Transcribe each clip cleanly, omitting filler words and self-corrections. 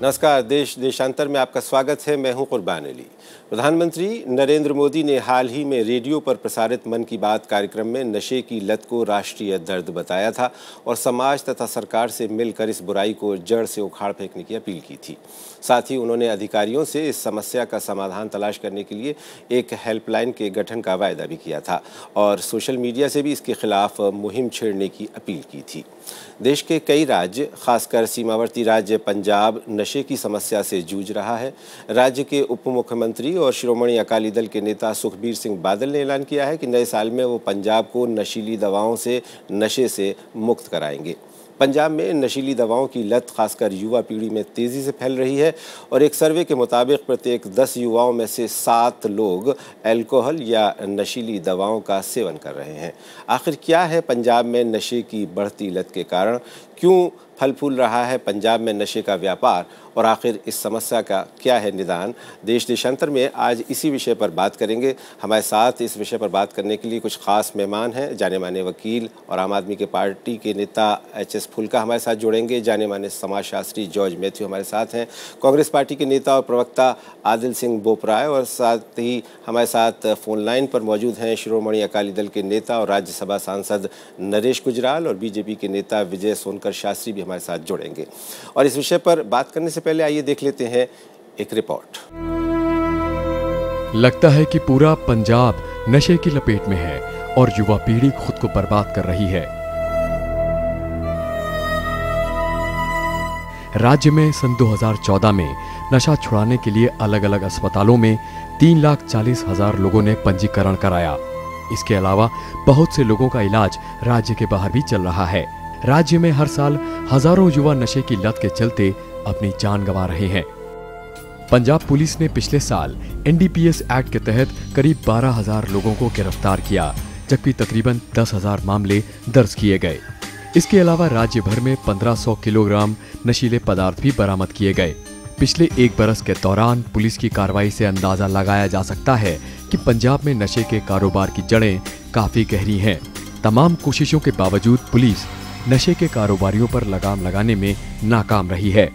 नमस्कार। देश देशांतर में आपका स्वागत है। मैं हूं कुर्बान अली। प्रधानमंत्री नरेंद्र मोदी ने हाल ही में रेडियो पर प्रसारित मन की बात कार्यक्रम में नशे की लत को राष्ट्रीय दर्द बताया था और समाज तथा सरकार से मिलकर इस बुराई को जड़ से उखाड़ फेंकने की अपील की थी। साथ ही उन्होंने अधिकारियों से इस समस्या का समाधान तलाश करने के लिए एक हेल्पलाइन के गठन का वायदा भी किया था और सोशल मीडिया से भी इसके खिलाफ मुहिम छेड़ने की अपील की थी। देश के कई राज्य, खासकर सीमावर्ती राज्य पंजाब, नशे की समस्या से जूझ रहा है। राज्य के उप मुख्यमंत्री और शिरोमणि अकाली दल के नेता सुखबीर सिंह बादल ने ऐलान किया है कि नए साल में वो पंजाब को नशीली दवाओं से, नशे से मुक्त कराएंगे। पंजाब में नशीली दवाओं की लत खासकर युवा पीढ़ी में तेज़ी से फैल रही है और एक सर्वे के मुताबिक प्रत्येक 10 युवाओं में से 7 लोग अल्कोहल या नशीली दवाओं का सेवन कर रहे हैं। आखिर क्या है पंजाब में नशे की बढ़ती लत के कारण? क्यों फल फूल रहा है पंजाब में नशे का व्यापार और आखिर इस समस्या का क्या है निदान? देश देशांतर में आज इसी विषय पर बात करेंगे। हमारे साथ इस विषय पर बात करने के लिए कुछ खास मेहमान हैं। जाने माने वकील और आम आदमी के पार्टी के नेता एच.एस. फुल्का हमारे साथ जुड़ेंगे। जाने माने समाजशास्त्री जॉर्ज मैथ्यू हमारे साथ हैं। कांग्रेस पार्टी के नेता और प्रवक्ता आदिल सिंह बोपराय और साथ ही हमारे साथ फोन लाइन पर मौजूद हैं शिरोमणि अकाली दल के नेता और राज्यसभा सांसद नरेश गुजराल और बीजेपी के नेता विजय सोनकर शास्त्री भी हमारे साथ जुड़ेंगे। और इस विषय पर बात करने से पहले आइए देख लेते हैं एक रिपोर्ट। लगता है कि पूरा पंजाब नशे की लपेट में है और युवा पीढ़ी खुद को बर्बाद कर रही है। राज्य में सन 2014 में नशा छुड़ाने के लिए अलग अलग अस्पतालों में 3,40,000 लोगों ने पंजीकरण कराया। इसके अलावा बहुत से लोगों का इलाज राज्य के बाहर भी चल रहा है। राज्य में हर साल हजारों युवा नशे की लत के चलते अपनी जान गंवा रहे हैं। पंजाब पुलिस ने पिछले साल एनडीपीएस एक्ट के तहत करीब 12,000 लोगों को गिरफ्तार किया, जबकि तकरीबन 10,000 मामले दर्ज किए गए। इसके अलावा राज्य भर में 1500 किलोग्राम नशीले पदार्थ भी बरामद किए गए। पिछले एक बरस के दौरान पुलिस की कार्रवाई से अंदाजा लगाया जा सकता है कि पंजाब में नशे के कारोबार की जड़ें काफी गहरी हैं। तमाम कोशिशों के बावजूद पुलिस नशे के कारोबारियों पर लगाम लगाने में नाकाम रही है।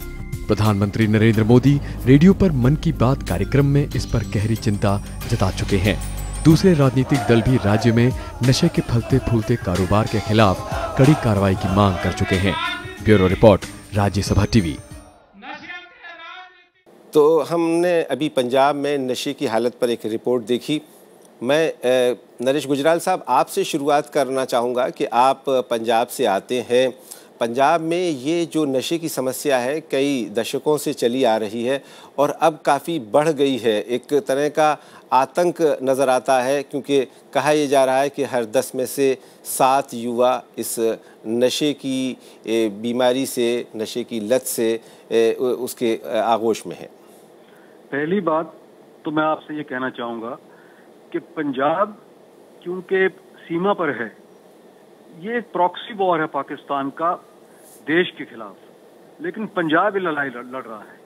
प्रधानमंत्री नरेंद्र मोदी रेडियो पर मन की बात कार्यक्रम में इस पर गहरी चिंता जता चुके हैं। दूसरे राजनीतिक दल भी राज्य में नशे के फलते फूलते कारोबार के खिलाफ कड़ी कार्रवाई की मांग कर चुके हैं। Bureau report, Rajya Sabha TV. तो हमने अभी पंजाब में नशे की हालत पर एक रिपोर्ट देखी। मैं नरेश गुजराल साहब आपसे शुरुआत करना चाहूँगा कि आप पंजाब से आते हैं। पंजाब में ये जो नशे की समस्या है कई दशकों से चली आ रही है और अब काफ़ी बढ़ गई है। एक तरह का आतंक नज़र आता है क्योंकि कहा यह जा रहा है कि हर 10 में से 7 युवा इस नशे की बीमारी से, नशे की लत से उसके आगोश में है। पहली बात तो मैं आपसे ये कहना चाहूँगा कि पंजाब क्योंकि सीमा पर है, ये एक प्रॉक्सी वॉर है पाकिस्तान का देश के खिलाफ, लेकिन पंजाब ये लड़ाई लड़ रहा है।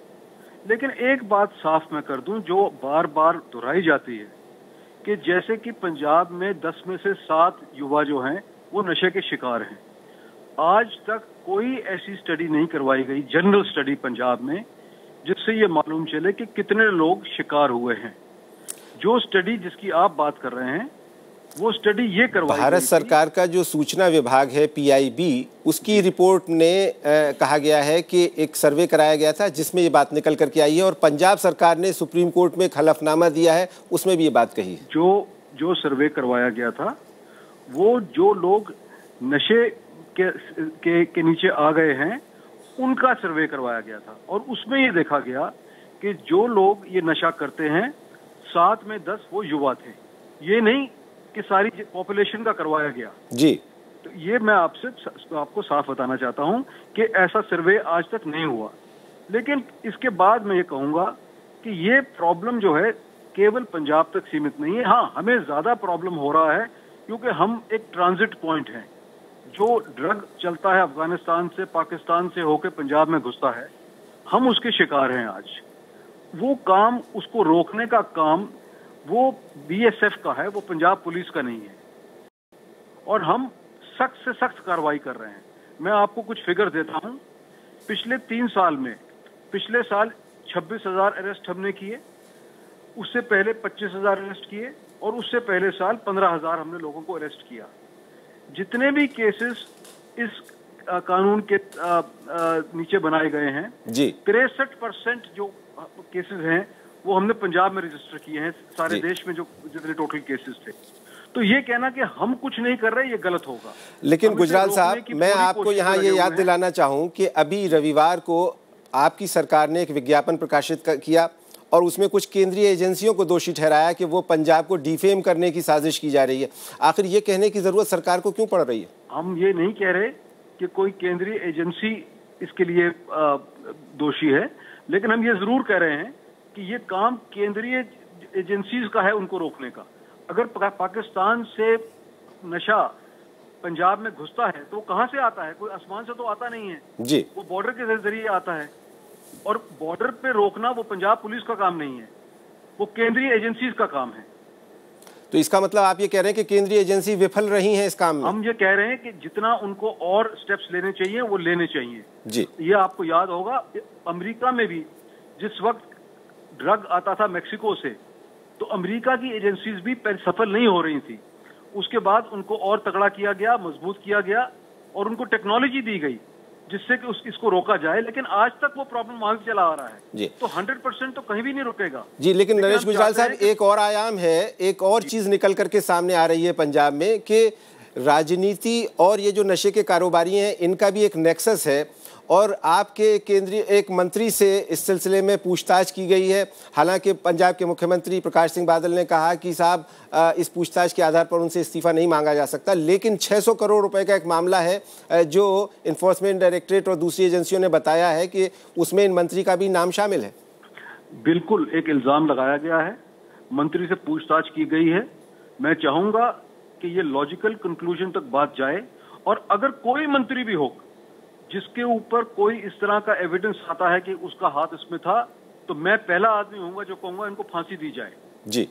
लेकिन एक बात साफ मैं कर दूं जो बार बार दोहराई जाती है कि जैसे कि पंजाब में 10 में से 7 युवा जो हैं वो नशे के शिकार हैं। आज तक कोई ऐसी स्टडी नहीं करवाई गई, जनरल स्टडी पंजाब में, जिससे ये मालूम चले कि कितने लोग शिकार हुए हैं। जो स्टडी जिसकी आप बात कर रहे हैं वो स्टडी ये करवाई भारत सरकार का जो सूचना विभाग है पीआईबी, उसकी रिपोर्ट ने कहा गया है कि एक सर्वे कराया गया था जिसमें ये बात निकल करके आई है और पंजाब सरकार ने सुप्रीम कोर्ट में एक हलफनामा दिया है, उसमें भी ये बात कही है। जो सर्वे करवाया गया था वो जो लोग नशे के नीचे आ गए हैं उनका सर्वे करवाया गया था और उसमें ये देखा गया कि जो लोग ये नशा करते हैं 7 में 10 वो युवा थे। ये नहीं कि सारी पॉपुलेशन का करवाया गया जी। तो ये मैं आपको साफ बताना चाहता हूं कि ऐसा सर्वे आज तक नहीं हुआ। लेकिन इसके बाद मैं ये कहूंगा कि ये प्रॉब्लम जो है केवल पंजाब तक सीमित नहीं है। हाँ, हमें ज्यादा प्रॉब्लम हो रहा है क्योंकि हम एक ट्रांजिट पॉइंट हैं। जो ड्रग चलता है अफगानिस्तान से, पाकिस्तान से होकर पंजाब में घुसता है, हम उसके शिकार हैं आज। वो काम, उसको रोकने का काम वो बीएसएफ का है, वो पंजाब पुलिस का नहीं है और हम सख्त से सख्त कार्रवाई कर रहे हैं। मैं आपको कुछ फिगर देता हूं। पिछले 3 साल में पिछले साल 26,000 अरेस्ट हमने किए, उससे पहले 25,000 अरेस्ट किए और उससे पहले साल 15,000 हमने लोगों को अरेस्ट किया। जितने भी केसेस इस कानून के नीचे बनाए गए हैं जी, 63% जो केसेस हैं वो हमने पंजाब में रजिस्टर किए हैं, सारे देश में जो जितने टोटल केसेस थे। तो ये कहना कि हम कुछ नहीं कर रहे, ये गलत होगा। लेकिन गुजराल साहब, मैं आपको यहाँ ये याद दिलाना चाहूँ कि अभी रविवार को आपकी सरकार ने एक विज्ञापन प्रकाशित किया और उसमें कुछ केंद्रीय एजेंसियों को दोषी ठहराया कि वो पंजाब को डिफेम करने की साजिश की जा रही है। आखिर ये कहने की जरूरत सरकार को क्यों पड़ रही है? हम ये नहीं कह रहे कि कोई केंद्रीय एजेंसी इसके लिए दोषी है, लेकिन हम ये जरूर कह रहे हैं कि ये काम केंद्रीय एजेंसीज का है उनको रोकने का। अगर पाकिस्तान से नशा पंजाब में घुसता है तो वो कहाँ से आता है? कोई आसमान से तो आता नहीं है जी, वो बॉर्डर के जरिए आता है। और बॉर्डर पे रोकना वो पंजाब पुलिस का काम नहीं है, वो केंद्रीय एजेंसीज का काम है। तो इसका मतलब आप ये कह रहे हैं कि केंद्रीय एजेंसी विफल रही हैं इस काम में? हम ये कह रहे हैं कि जितना उनको और स्टेप्स लेने चाहिए वो लेने चाहिए जी। ये आपको याद होगा अमेरिका में भी जिस वक्त ड्रग आता था मेक्सिको से, तो अमेरिका की एजेंसीज भी सफल नहीं हो रही थी। उसके बाद उनको और तगड़ा किया गया, मजबूत किया गया और उनको टेक्नोलॉजी दी गई जिससे कि इसको रोका जाए, लेकिन आज तक वो प्रॉब्लम वहां चला आ रहा है जी। तो 100% तो कहीं भी नहीं रुकेगा जी। लेकिन नरेश गुजराल साहब, एक और आयाम है, एक और चीज निकल करके सामने आ रही है पंजाब में कि राजनीति और ये जो नशे के कारोबारी हैं इनका भी एक नेक्सस है और आपके केंद्रीय एक मंत्री से इस सिलसिले में पूछताछ की गई है। हालांकि पंजाब के मुख्यमंत्री प्रकाश सिंह बादल ने कहा कि साहब इस पूछताछ के आधार पर उनसे इस्तीफा नहीं मांगा जा सकता, लेकिन 600 करोड़ रुपए का एक मामला है जो इन्फोर्समेंट डायरेक्टरेट और दूसरी एजेंसियों ने बताया है कि उसमें इन मंत्री का भी नाम शामिल है। बिल्कुल, एक इल्जाम लगाया गया है, मंत्री से पूछताछ की गई है। मैं चाहूंगा कि ये लॉजिकल कंक्लूजन तक बात जाए और अगर कोई मंत्री भी हो जिसके ऊपर कोई इस तरह का एविडेंस आता है कि उसका हाथ इसमें था, तो मैं पहला आदमी होऊंगा जो कहूंगा इनको फांसी दी जाए जी।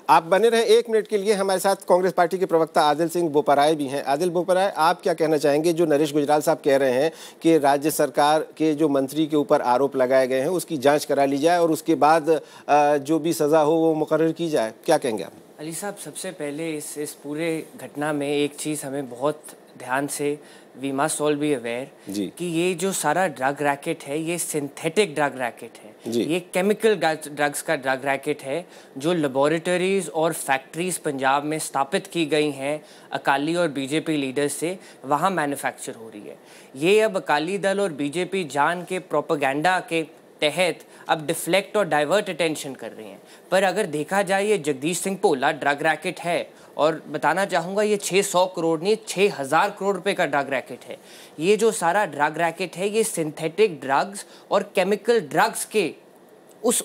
आप बने रहे 1 मिनट के लिए। हमारे साथ कांग्रेस पार्टी के प्रवक्ता आदिल सिंह बोपराय भी हैं। आदिल बोपराय, आप क्या कहना चाहेंगे? जो नरेश गुजराल साहब कह रहे हैं कि राज्य सरकार के जो मंत्री के ऊपर आरोप लगाए गए हैं उसकी जांच करा ली जाए और उसके बाद जो भी सजा हो वो मुकर्रर की जाए, क्या कहेंगे आप? अली साहब, सबसे पहले इस पूरे घटना में एक चीज़ हमें बहुत ध्यान से, we must all be aware कि ये जो सारा ड्रग रैकेट है ये सिंथेटिक ड्रग रैकेट है, ये केमिकल ड्रग्स का ड्रग रैकेट है जो लेबोरेटरीज और फैक्ट्रीज पंजाब में स्थापित की गई हैं अकाली और बीजेपी लीडर्स से, वहाँ मैन्युफैक्चर हो रही है। ये अब अकाली दल और बीजेपी जान के प्रोपेगेंडा के तहत अब डिफ्लेक्ट और डाइवर्ट अटेंशन कर रही हैं। पर अगर देखा जाए ये जगदीश सिंह पोला ड्रग रैकेट है और बताना चाहूँगा ये 600 करोड़ नहीं 6,000 करोड़ रुपए का ड्रग रैकेट है। ये जो सारा ड्रग रैकेट है ये सिंथेटिक ड्रग्स और केमिकल ड्रग्स के उस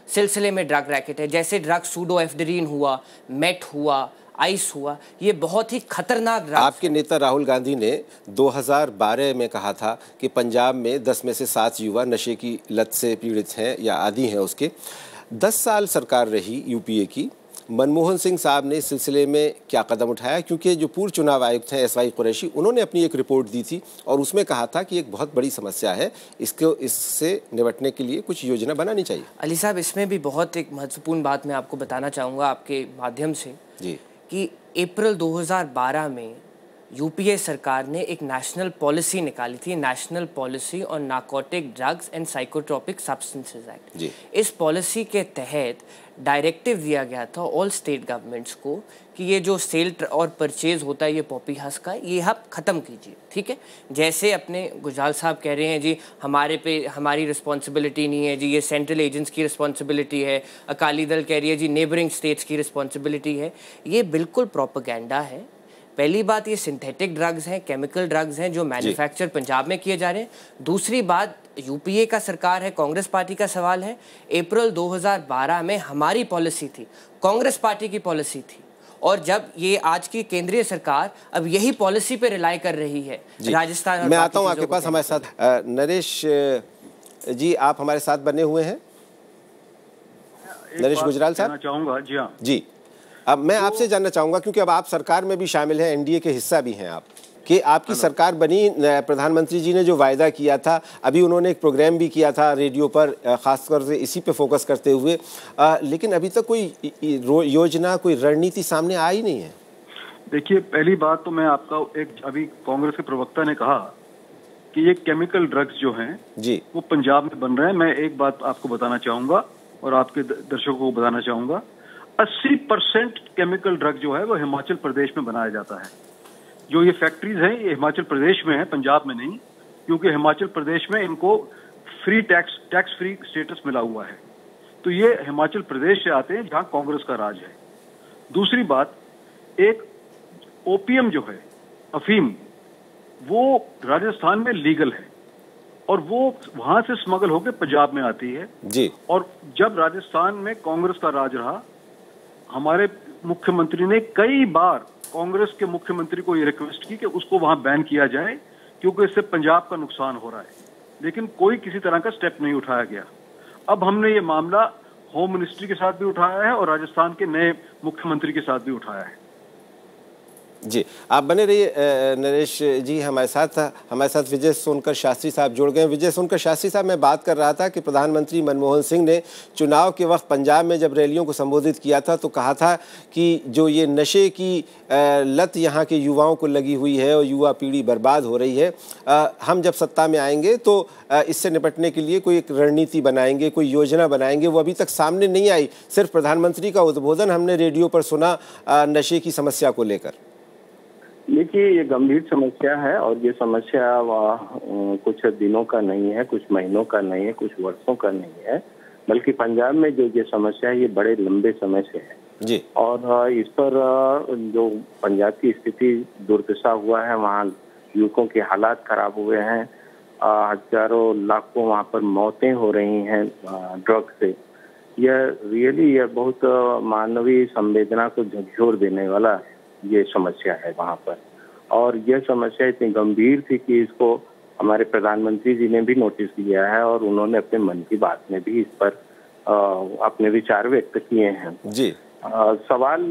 सिलसिले में ड्रग रैकेट है। जैसे ड्रग सूडोएफ्ड्रीन हुआ, मेट हुआ, आइस हुआ, ये बहुत ही खतरनाक ड्रग्स। आपके नेता राहुल गांधी ने 2012 में कहा था कि पंजाब में 10 में से 7 युवा नशे की लत से पीड़ित हैं या आदी हैं उसके। 10 साल सरकार रही यूपीए की, मनमोहन सिंह साहब ने इस सिलसिले में क्या कदम उठाया? क्योंकि जो पूर्व चुनाव आयुक्त हैं एसवाई कुरैशी, उन्होंने अपनी एक रिपोर्ट दी थी और उसमें कहा था कि एक बहुत बड़ी समस्या है, इससे निपटने के लिए कुछ योजना बनानी चाहिए। अली साहब, इसमें भी बहुत एक महत्वपूर्ण बात मैं आपको बताना चाहूँगा आपके माध्यम से जी, कि अप्रैल 2012 में यूपीए सरकार ने एक नेशनल पॉलिसी निकाली थी, national policy on narcotic drugs and psychotropic substances act. इस पॉलिसी के तहत डायरेक्टिव दिया गया था ऑल स्टेट गवर्नमेंट्स को कि ये जो सेल और परचेज होता है ये पॉपी हंस का, ये आप ख़त्म कीजिए, ठीक है। जैसे अपने गुजराल साहब कह रहे हैं जी हमारी रिस्पॉन्सिबिलिटी नहीं है जी, ये सेंट्रल एजेंट्स की रिस्पॉन्सिबिलिटी है। अकाली दल कह रही है जी नेबरिंग स्टेट्स की रिस्पॉन्सिबिलिटी है। ये बिल्कुल प्रोपेगेंडा है। पहली बात, ये सिंथेटिक ड्रग्स हैं, केमिकल ड्रग्स हैं जो मैन्युफैक्चर पंजाब में किए जा रहे हैं। दूसरी बात, यूपीए का सरकार है, कांग्रेस पार्टी का सवाल है। अप्रैल 2012 में हमारी पॉलिसी थी, कांग्रेस पार्टी की पॉलिसी थी, और जब ये आज की केंद्रीय सरकार अब यही पॉलिसी पे रिलाई कर रही है राजस्थान। मैं आता हूँ आपके पास, हमारे साथ नरेश जी, आप हमारे साथ बने हुए हैं। नरेश गुजराल साहब, चाहूँगा जी। हाँ जी, अब मैं आपसे जानना चाहूँगा, क्योंकि अब आप सरकार में भी शामिल हैं, एनडीए के हिस्सा भी हैं आप, कि आपकी सरकार बनी, प्रधानमंत्री जी ने जो वायदा किया था, अभी उन्होंने एक प्रोग्राम भी किया था रेडियो पर, खासतौर से इसी पे फोकस करते हुए, लेकिन अभी तक कोई योजना, कोई रणनीति सामने आई नहीं है। देखिए, पहली बात तो मैं आपका अभी कांग्रेस के प्रवक्ता ने कहा कि ये केमिकल ड्रग्स जो हैं जी वो पंजाब में बन रहे हैं। मैं एक बात आपको बताना चाहूंगा और आपके दर्शकों को बताना चाहूंगा, 80% केमिकल ड्रग जो है वो हिमाचल प्रदेश में बनाया जाता है। जो ये फैक्ट्रीज हैं ये हिमाचल प्रदेश में है, पंजाब में नहीं, क्योंकि हिमाचल प्रदेश में इनको फ्री टैक्स फ्री स्टेटस मिला हुआ है। तो ये हिमाचल प्रदेश से आते हैं जहां कांग्रेस का राज है। दूसरी बात, एक ओपीएम जो है, अफीम, वो राजस्थान में लीगल है और वो वहां से स्मगल होकर पंजाब में आती है जी। और जब राजस्थान में कांग्रेस का राज रहा, हमारे मुख्यमंत्री ने कई बार कांग्रेस के मुख्यमंत्री को ये रिक्वेस्ट की कि उसको वहां बैन किया जाए, क्योंकि इससे पंजाब का नुकसान हो रहा है, लेकिन कोई किसी तरह का स्टेप नहीं उठाया गया। अब हमने ये मामला होम मिनिस्ट्री के साथ भी उठाया है और राजस्थान के नए मुख्यमंत्री के साथ भी उठाया है। जी, आप बने रहिए नरेश जी हमारे साथ विजय सोनकर शास्त्री साहब जुड़ गए। विजय सोनकर शास्त्री साहब, मैं बात कर रहा था कि प्रधानमंत्री मनमोहन सिंह ने चुनाव के वक्त पंजाब में जब रैलियों को संबोधित किया था तो कहा था कि जो ये नशे की लत यहाँ के युवाओं को लगी हुई है और युवा पीढ़ी बर्बाद हो रही है, हम जब सत्ता में आएंगे तो इससे निपटने के लिए कोई एक रणनीति बनाएंगे, कोई योजना बनाएंगे। वो अभी तक सामने नहीं आई, सिर्फ प्रधानमंत्री का उद्बोधन हमने रेडियो पर सुना नशे की समस्या को लेकर। देखिए, ये गंभीर समस्या है और ये समस्या कुछ दिनों का नहीं है, कुछ महीनों का नहीं है, कुछ वर्षों का नहीं है, बल्कि पंजाब में जो ये समस्या है ये बड़े लंबे समय से है जी। और इस पर जो पंजाब की स्थिति दुर्दशा हुआ है, वहाँ युवकों के हालात खराब हुए हैं, हजारों लाखों वहाँ पर मौतें हो रही हैं ड्रग से। यह रियली यह बहुत मानवीय संवेदना को झकझोर देने वाला ये समस्या है वहाँ पर। और यह समस्या इतनी गंभीर थी कि इसको हमारे प्रधानमंत्री जी ने भी नोटिस लिया है और उन्होंने अपने मन की बात में भी इस पर अपने विचार व्यक्त किए हैं जी। सवाल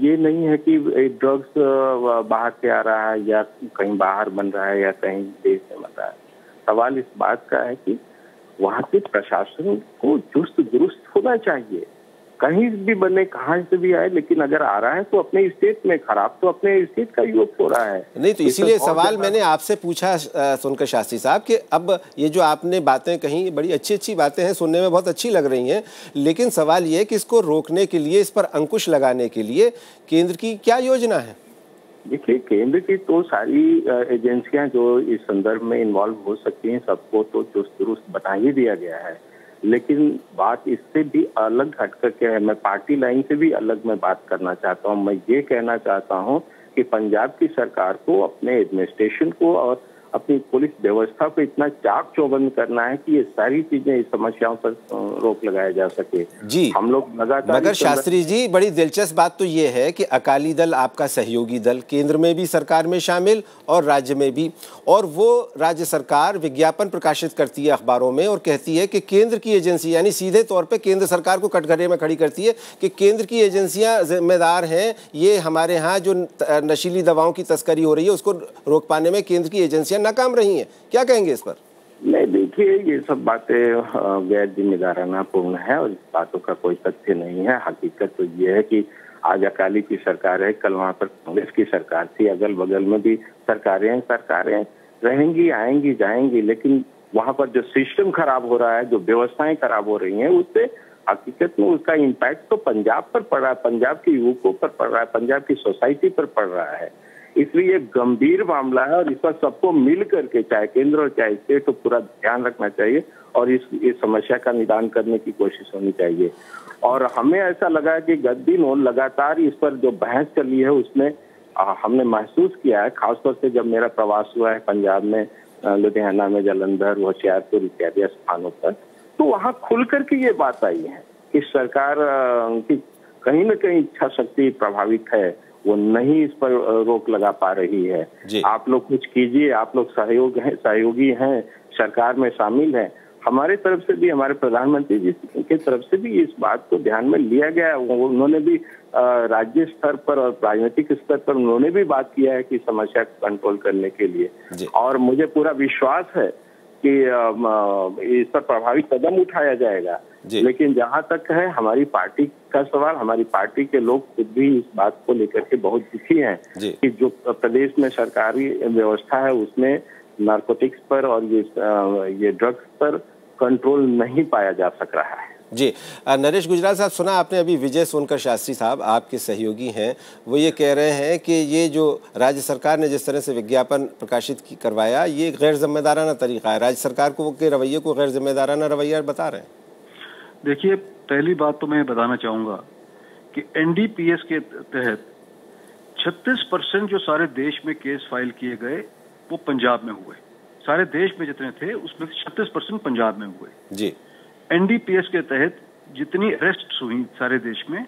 ये नहीं है कि ड्रग्स बाहर से आ रहा है या कहीं बाहर बन रहा है या कहीं देश में बन रहा है। सवाल इस बात का है कि वहाँ के प्रशासन को चुस्त दुरुस्त होना चाहिए, कहीं भी बने, कहाँ से भी आए, लेकिन अगर आ रहा है तो अपने स्टेट में, खराब तो अपने स्टेट का युवक हो रहा है। नहीं तो इसीलिए सवाल मैंने आपसे पूछा सोनकर शास्त्री साहब कि अब ये जो आपने बातें कही बड़ी अच्छी बातें हैं, सुनने में बहुत अच्छी लग रही हैं, लेकिन सवाल ये है कि इसको रोकने के लिए, इस पर अंकुश लगाने के लिए केंद्र की क्या योजना है? देखिए, केंद्र की तो सारी एजेंसियां जो इस संदर्भ में इन्वॉल्व हो सकती हैं, सबको तो चुस्त दुरुस्त बता ही दिया गया है। लेकिन बात इससे भी अलग हट करके है, मैं पार्टी लाइन से भी अलग मैं बात करना चाहता हूँ। मैं ये कहना चाहता हूँ कि पंजाब की सरकार को अपने एडमिनिस्ट्रेशन को और अपनी पुलिस व्यवस्था को इतना चाक चौबंद करना है कि ये सारी चीजें, इस समस्याओं पर रोक लगाया जा सके जी। हम लोग लगातार, मगर शास्त्री जी बड़ी दिलचस्प बात तो ये है कि अकाली दल आपका सहयोगी दल केंद्र में भी सरकार में शामिल और राज्य में भी, और वो राज्य सरकार विज्ञापन प्रकाशित करती है अखबारों में और कहती है कि केंद्र की एजेंसी, यानी सीधे तौर पर केंद्र सरकार को कटघरे में खड़ी करती है कि केंद्र की एजेंसियां जिम्मेदार हैं, ये हमारे यहाँ जो नशीली दवाओं की तस्करी हो रही है उसको रोक पाने में केंद्र की एजेंसियां नाकाम रही हैं। क्या कहेंगे इस पर? नहीं, देखिए, ये सब बातें गैर जिम्मेदाराना पूर्ण है और इस बातों का कोई तथ्य नहीं है। हकीकत तो ये है कि आज अकाली की सरकार है, कल वहाँ पर कांग्रेस की सरकार थी, अगल बगल में भी सरकारें रहेंगी, आएंगी, जाएंगी, लेकिन वहाँ पर जो सिस्टम खराब हो रहा है, जो व्यवस्थाएं खराब हो रही हैं, उससे हकीकत में उसका इम्पैक्ट तो पंजाब पर पड़ रहा है, पंजाब के युवकों पर पड़ रहा है, पंजाब की सोसाइटी पर पड़ रहा है। इसलिए गंभीर मामला है और इस पर सबको मिल करके, चाहे केंद्र और चाहे स्टेट, तो पूरा ध्यान रखना चाहिए और इस समस्या का निदान करने की कोशिश होनी चाहिए। और हमें ऐसा लगा कि गत दिनों लगातार इस पर जो बहस चली है उसमें हमने महसूस किया है, खासतौर से जब मेरा प्रवास हुआ है पंजाब में, लुधियाना में, जालंधर, होशियारपुर इत्यादि स्थानों पर, तो वहाँ खुल करके ये बात आई है कि सरकार की कहीं न कहीं इच्छा शक्ति प्रभावित है, वो नहीं इस पर रोक लगा पा रही है। आप लोग कुछ कीजिए, आप लोग सहयोगी हैं, सरकार में शामिल हैं, हमारे तरफ से भी, हमारे प्रधानमंत्री जी की तरफ से भी इस बात को ध्यान में लिया गया है। उन्होंने भी राज्य स्तर पर और राजनीतिक स्तर पर उन्होंने भी बात किया है कि समस्या को कंट्रोल करने के लिए, और मुझे पूरा विश्वास है कि इस पर प्रभावी कदम उठाया जाएगा। लेकिन जहां तक है हमारी पार्टी का सवाल, हमारी पार्टी के लोग खुद भी इस बात को लेकर के बहुत दुखी हैं कि जो प्रदेश में सरकारी व्यवस्था है उसमें नारकोटिक्स पर और ये ड्रग्स पर कंट्रोल नहीं पाया जा सक रहा है। जी, नरेश गुजराल साहब, सुना आपने अभी विजय सोनकर शास्त्री साहब आपके सहयोगी हैं, वो ये कह रहे हैं कि ये जो राज्य सरकार ने जिस तरह से विज्ञापन प्रकाशित करवाया ये गैर जिम्मेदाराना तरीका है। राज्य सरकार को के रवैये को गैर जिम्मेदाराना रवैया बता रहे हैं। देखिए, पहली बात तो मैं बताना चाहूंगा कि एनडीपीएस के तहत 36% जो सारे देश में केस फाइल किए गए वो पंजाब में हुए। सारे देश में जितने थे उसमें 36% पंजाब में हुए जी। एनडीपीएस के तहत जितनी अरेस्ट हुई सारे देश में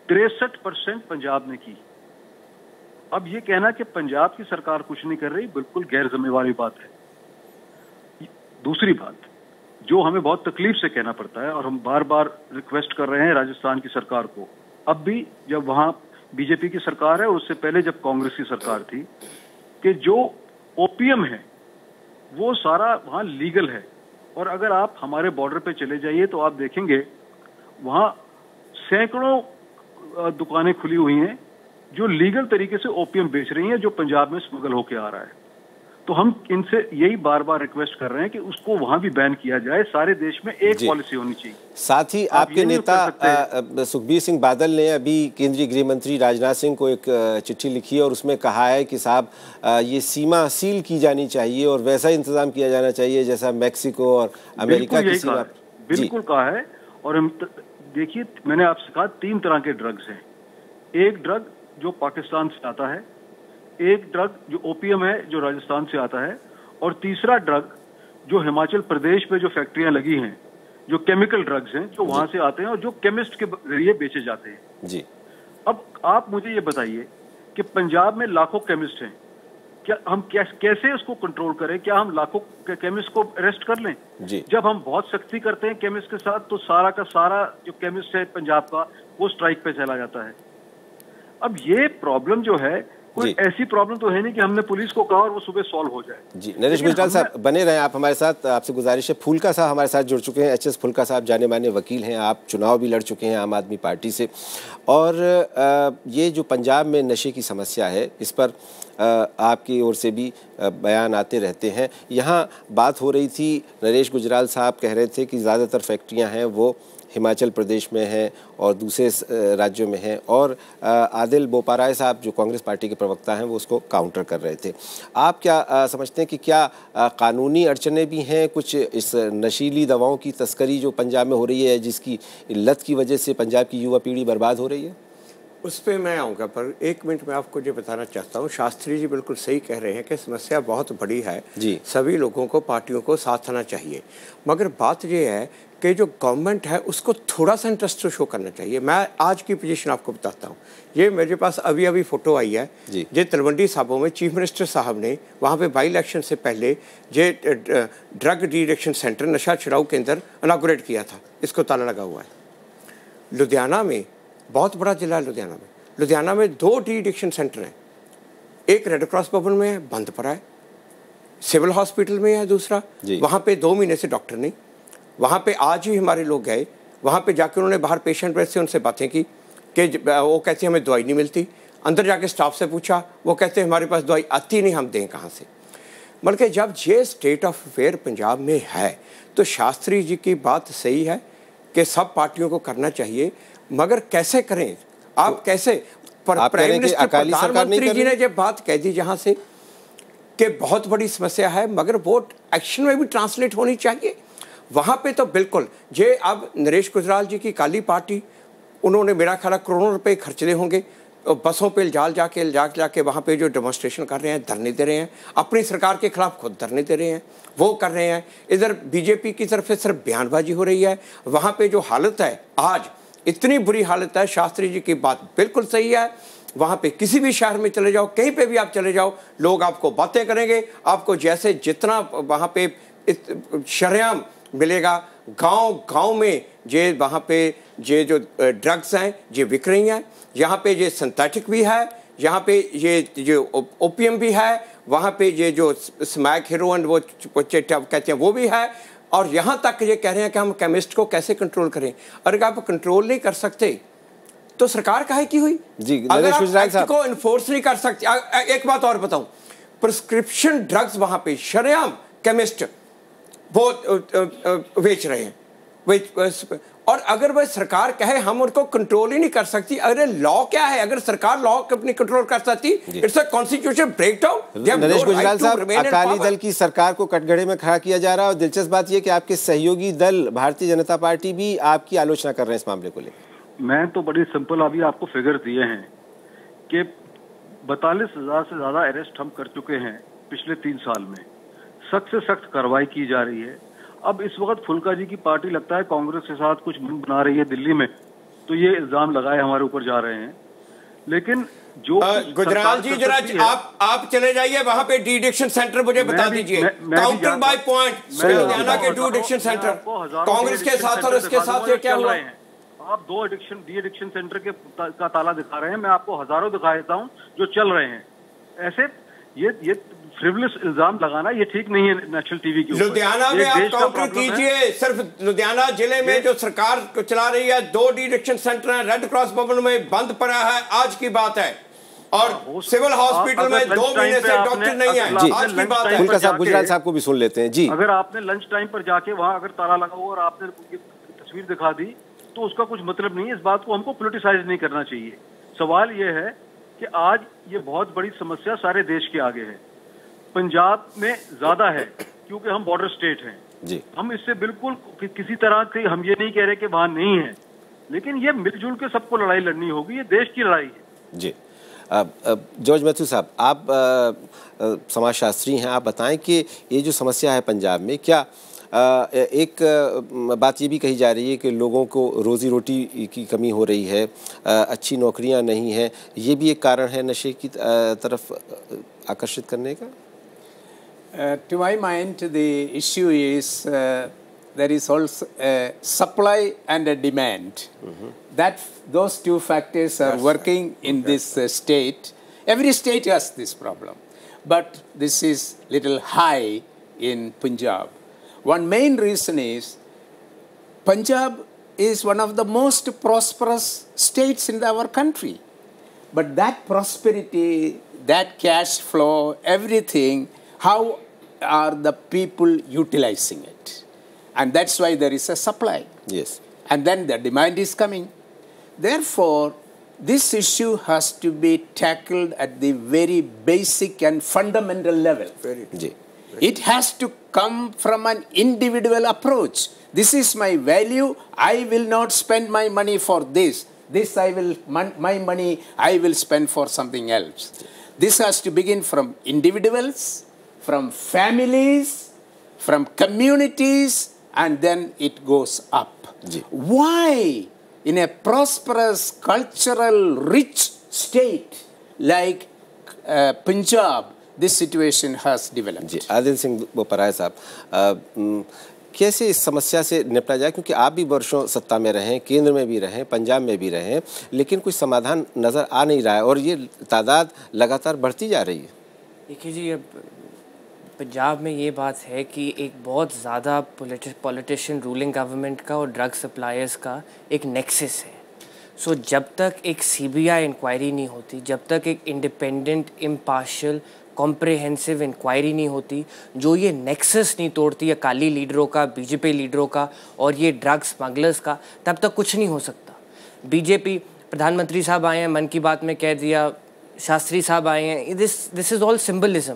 63% पंजाब ने की। अब ये कहना कि पंजाब की सरकार कुछ नहीं कर रही, बिल्कुल गैर जिम्मेवारी बात है। दूसरी बात जो हमें बहुत तकलीफ से कहना पड़ता है और हम बार बार रिक्वेस्ट कर रहे हैं राजस्थान की सरकार को, अब भी जब वहां बीजेपी की सरकार है और उससे पहले जब कांग्रेस की सरकार थी, कि जो ओपीएम है वो सारा वहां लीगल है। और अगर आप हमारे बॉर्डर पे चले जाइए तो आप देखेंगे वहां सैकड़ों दुकानें खुली हुई हैं जो लीगल तरीके से ओपीएम बेच रही हैं, जो पंजाब में स्मगल होके आ रहा है। तो हम इनसे यही बार बार रिक्वेस्ट कर रहे हैं कि उसको वहां भी बैन किया जाए। सारे देश में एक पॉलिसी होनी चाहिए। साथ ही आपके नेता सुखबीर सिंह बादल ने अभी केंद्रीय गृह मंत्री राजनाथ सिंह को एक चिट्ठी लिखी है और उसमें कहा है कि साहब ये सीमा सील की जानी चाहिए और वैसा इंतजाम किया जाना चाहिए जैसा मैक्सिको और अमेरिका की सीमा। बिल्कुल कहा है। और हम देखिए, मैंने आपसे कहा 3 तरह के ड्रग्स हैं। एक ड्रग जो पाकिस्तान से आता है, एक ड्रग जो ओपीएम है जो राजस्थान से आता है, और तीसरा ड्रग जो हिमाचल प्रदेश में जो फैक्ट्रियां लगी हैं, जो केमिकल ड्रग्स हैं जो वहां से आते हैं और जो केमिस्ट के जरिए बेचे जाते हैं जी। अब आप मुझे ये बताइए कि पंजाब में लाखों केमिस्ट हैं, क्या हम कैसे उसको कंट्रोल करें? क्या हम लाखों केमिस्ट को अरेस्ट कर लें जी? जब हम बहुत सख्ती करते हैं केमिस्ट के साथ तो सारा का सारा जो केमिस्ट है पंजाब का वो स्ट्राइक पे चला जाता है। अब ये प्रॉब्लम जो है कोई ऐसी प्रॉब्लम तो है नहीं कि हमने पुलिस को कहा और वो सुबह सॉल्व हो जाए। जी, नरेश गुजराल साहब बने रहे आप हमारे साथ। आपसे गुजारिश है, फुल्का साहब हमारे साथ जुड़ चुके हैं। एचएस फुल्का साहब जाने माने वकील हैं, आप चुनाव भी लड़ चुके हैं आम आदमी पार्टी से, और ये जो पंजाब में नशे की समस्या है इस पर आपकी ओर से भी बयान आते रहते हैं। यहाँ बात हो रही थी, नरेश गुजराल साहब कह रहे थे कि ज़्यादातर फैक्ट्रियाँ हैं वो हिमाचल प्रदेश में हैं और दूसरे राज्यों में हैं, और आदिल बोपाराय साहब जो कांग्रेस पार्टी के प्रवक्ता हैं वो उसको काउंटर कर रहे थे। आप क्या समझते हैं कि क्या कानूनी अड़चनें भी हैं कुछ इस नशीली दवाओं की तस्करी जो पंजाब में हो रही है, जिसकी लत की वजह से पंजाब की युवा पीढ़ी बर्बाद हो रही है? उस पर मैं आऊँगा, पर 1 मिनट में आपको ये बताना चाहता हूँ। शास्त्री जी बिल्कुल सही कह रहे हैं कि समस्या बहुत बड़ी है जी। सभी लोगों को, पार्टियों को साथ आना चाहिए, मगर बात ये है कि जो गवर्नमेंट है उसको थोड़ा सा इंटरेस्ट तो शो करना चाहिए। मैं आज की पोजीशन आपको बताता हूँ। ये मेरे पास अभी अभी फ़ोटो आई है ये तलवंडी साबों में चीफ मिनिस्टर साहब ने वहाँ पे बाई इलेक्शन से पहले ये ड्रग डिटेक्शन सेंटर, नशा छुड़ाऊ केंद्र इनागुरेट किया था। इसको ताला लगा हुआ है। लुधियाना में, बहुत बड़ा जिला है लुधियाना में 2 डिटेक्शन सेंटर हैं। एक रेड क्रॉस भवन में है, बंद पड़ा है। सिविल हॉस्पिटल में है दूसरा, वहाँ पे 2 महीने से डॉक्टर नहीं। वहाँ पे आज ही हमारे लोग गए, वहाँ पे जाकर उन्होंने बाहर पेशेंट से उनसे बातें की कि वो कहते हमें दवाई नहीं मिलती। अंदर जाके स्टाफ से पूछा, वो कहते हमारे पास दवाई आती नहीं, हम दें कहाँ से। बल्कि जब ये स्टेट ऑफ अफेयर पंजाब में है तो शास्त्री जी की बात सही है कि सब पार्टियों को करना चाहिए, मगर कैसे करें आप? कैसे? प्राइम मिनिस्टर, प्रधानमंत्री जी ने जब बात कह दी जहाँ से कि बहुत बड़ी समस्या है, मगर वो एक्शन में भी ट्रांसलेट होनी चाहिए। वहाँ पे तो बिल्कुल ये अब नरेश गुजराल जी की काली पार्टी, उन्होंने मेरा ख्याल करोड़ों रुपए खर्चले होंगे बसों पे जाके वहाँ पे जो डेमोन्स्ट्रेशन कर रहे हैं, धरने दे रहे हैं, अपनी सरकार के खिलाफ खुद धरने दे रहे हैं, वो कर रहे हैं। इधर बीजेपी की तरफ से सिर्फ बयानबाजी हो रही है। वहाँ पे जो हालत है आज, इतनी बुरी हालत है। शास्त्री जी की बात बिल्कुल सही है। वहाँ पे किसी भी शहर में चले जाओ, कहीं पे भी आप चले जाओ, लोग आपको बातें करेंगे, आपको जैसे जितना वहाँ पे शरेआम मिलेगा। गांव में जे वहाँ पे ये जो ड्रग्स हैं ये बिक रही हैं, यहाँ पे ये सिंथेटिक भी है, यहाँ पे ये जो ओपियम भी है, वहाँ पे ये जो स्मैक हेरोइन वो कहते हैं वो भी है, और यहाँ तक ये कह रहे हैं कि हम केमिस्ट को कैसे कंट्रोल करें। अगर आप कंट्रोल नहीं कर सकते तो सरकार काहे की हुई जी? अगर आप एक्ट को इन्फोर्स नहीं कर सकते। एक बात और बताऊं, प्रिस्क्रिप्शन ड्रग्स वहां पे शरेआम केमिस्ट वो बेच रहे हैं, और अगर वह सरकार कहे हम उनको कंट्रोल ही नहीं कर सकती, अगर लॉ क्या है, अगर सरकार लॉ अपनी कंट्रोल कर सकती, it's a constitution breakdown. Naresh Gujral साहब, अकाली दल की सरकार को कटघरे में खड़ा किया जा रहा है, और दिलचस्प बात यह कि आपके सहयोगी दल भारतीय जनता पार्टी भी आपकी आलोचना कर रहे हैं इस मामले को लेकर। मैं तो बड़ी सिंपल अभी आपको फिगर दिए हैं कि 42,000 से ज्यादा अरेस्ट हम कर चुके हैं पिछले 3 साल में, सख्त से सख्त कार्रवाई की जा रही है। अब इस वक्त फुल्का जी की पार्टी लगता है कांग्रेस के साथ कुछ बना रही है दिल्ली में, तो ये इल्जाम लगाए हमारे ऊपर जा रहे हैं। लेकिन जो गुजराल जी जरा आप चले जाइए वहां पे डी एडिक्शन सेंटर मुझे बता दीजिए, काउंटर बाय पॉइंट लुधियाना के डी एडिक्शन सेंटर कांग्रेस के साथ और इसके साथ क्या हुआ है? आप 2 डी एडिक्शन सेंटर के का ताला दिखा रहे हैं, मैं आपको हजारों दिखा देता हूं जो चल रहे हैं। ऐसे ये फ्रिवलेस इल्जाम लगाना ये ठीक नहीं है नेशनल टीवी के ऊपर। लुधियाना में आप काउंटर कीजिए, सिर्फ लुधियाना जिले में जो सरकार चला रही है 2 डी एडिक्शन सेंटर है, रेड क्रॉस भवन में बंद पड़ा है, आज की बात है, और सिविल हॉस्पिटल में 2 महीने से डॉक्टर नहीं है, आज की बात है। फुल्का साहब, गुजराल साहब को भी सुन लेते हैं जी। अगर आपने लंच टाइम पर जाके वहां अगर ताला लगा हुआ और आपने तस्वीर दिखा दी तो उसका कुछ मतलब नहीं है। इस बात को हमको पॉलिटिसाइज नहीं करना चाहिए। सवाल ये है कि आज ये बहुत बड़ी समस्या सारे देश के आगे है। पंजाब में ज्यादा है क्योंकि हम बॉर्डर स्टेट हैं जी। हम इससे बिल्कुल किसी तरह की हम ये नहीं कह रहे कि वहां नहीं है, लेकिन ये मिलजुल के सबको लड़ाई लड़नी होगी, ये देश की लड़ाई है जी। जॉर्ज मैथ्यू साहब, आप समाजशास्त्री हैं, आप बताएं कि ये जो समस्या है पंजाब में, क्या एक बात ये भी कही जा रही है कि लोगों को रोज़ी रोटी की कमी हो रही है, अच्छी नौकरियां नहीं हैं, ये भी एक कारण है नशे की तरफ आकर्षित करने का? To my mind, the issue is there is also a supply and a demand. Those 2 factors are working in this state. Every state has this problem, but this is little high in Punjab. One main reason is Punjab is one of the most prosperous states in our country. But that prosperity, that cash flow, everything, how are the people utilizing it? And that's why there is a supply. Yes. And then the demand is coming. Therefore, this issue has to be tackled at the very basic and fundamental level. It has to come from an individual approach. This is my value. I will not spend my money for this. My money I will spend for something else. This has to begin from individuals, from families, from communities, and then it goes up. Why in a prosperous, cultural, rich state like Punjab, this situation has developed? जी, आदिल सिंह बोपराय साहब, कैसे इस समस्या से निपटा जाए, क्योंकि आप भी वर्षों सत्ता में रहें, केंद्र में भी रहें, पंजाब में भी रहें, लेकिन कुछ समाधान नज़र आ नहीं रहा है और ये तादाद लगातार बढ़ती जा रही है। देखिए जी, अब पंजाब में ये बात है कि एक बहुत ज़्यादा पॉलिटिशियन रूलिंग गवर्नमेंट का और ड्रग सप्लायर्स का एक नेक्सस है। सो जब तक एक सीबीआई इंक्वायरी नहीं होती, जब तक एक इंडिपेंडेंट, इम्पार्शियल, कॉम्प्रिहेंसिव इंक्वायरी नहीं होती, जो ये नेक्सस नहीं तोड़ती अकाली लीडरों का, बीजेपी लीडरों का और ये ड्रग स्मगलर्स का, तब तक कुछ नहीं हो सकता। बीजेपी प्रधानमंत्री साहब आए हैं, मन की बात में कह दिया, शास्त्री साहब आए हैं, दिस इज़ ऑल सिंबलिज्म।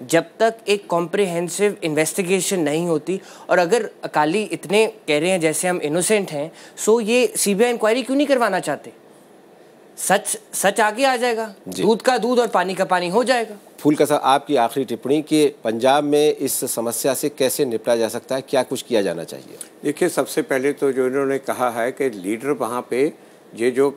जब तक एक कॉम्प्रिहेंसिव इन्वेस्टिगेशन नहीं होती, और अगर अकाली इतने कह रहे हैं जैसे हम इनोसेंट हैं, सो ये सीबीआई इंक्वायरी क्यों नहीं करवाना चाहते? सच आगे आ जाएगा, दूध का दूध और पानी का पानी हो जाएगा। फूलका साहब, आपकी आखिरी टिप्पणी कि पंजाब में इस समस्या से कैसे निपटा जा सकता है, क्या कुछ किया जाना चाहिए? देखिए, सबसे पहले तो जो इन्होंने कहा है कि लीडर वहाँ पे ये जो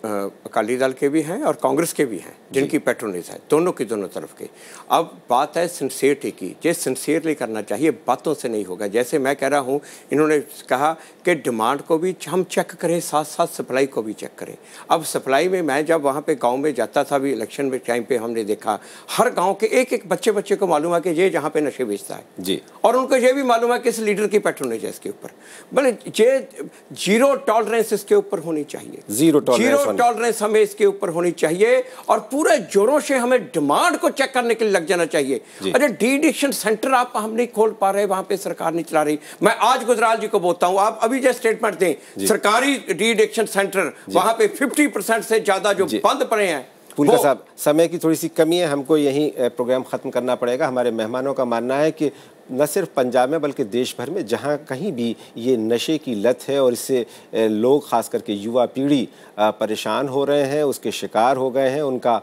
अकाली दल के भी हैं और कांग्रेस के भी हैं, जिनकी पैट्रोनेज है, दोनों तरफ के। अब बात है सिंसियरिटी की, ये सिंसियरली करना चाहिए, बातों से नहीं होगा। जैसे मैं कह रहा हूँ, इन्होंने कहा कि डिमांड को भी हम चेक करें, साथ साथ सप्लाई को भी चेक करें। अब सप्लाई में मैं जब वहाँ पे गांव में जाता था, भी इलेक्शन में टाइम पे हमने देखा, हर गांव के एक एक बच्चे को मालूम है कि ये जहाँ पे नशे बेचता है जी, और उनको ये भी मालूम है कि इस लीडर की पैट्रोनेज है इसके ऊपर। भले ये जीरो टॉलरेंस इसके ऊपर होनी चाहिए, जीरो टॉलरेंस हमें इसके ऊपर होनी चाहिए, और पूरे जोरों से हमें डिमांड को चेक करने के लिए लग जाना चाहिए। अरे डी एडिक्शन सेंटर आप हम नहीं खोल पा रहे, वहां पे सरकार नहीं चला रही। मैं आज गुजराल जी को बोलता हूं, आप अभी जो स्टेटमेंट दें, सरकारी डी एडिक्शन सेंटर वहां पे 50% से ज्यादा जो बंद पड़े हैं। पुलका साहब, समय की थोड़ी सी कमी है, हमको यहीं प्रोग्राम ख़त्म करना पड़ेगा। हमारे मेहमानों का मानना है कि न सिर्फ पंजाब में बल्कि देश भर में जहां कहीं भी ये नशे की लत है और इससे लोग ख़ास करके युवा पीढ़ी परेशान हो रहे हैं, उसके शिकार हो गए हैं, उनका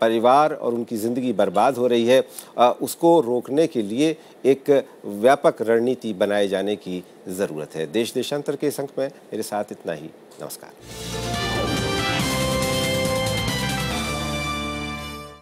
परिवार और उनकी ज़िंदगी बर्बाद हो रही है, उसको रोकने के लिए एक व्यापक रणनीति बनाए जाने की ज़रूरत है। देश देशांतर के इस अंक में मेरे साथ इतना ही। नमस्कार।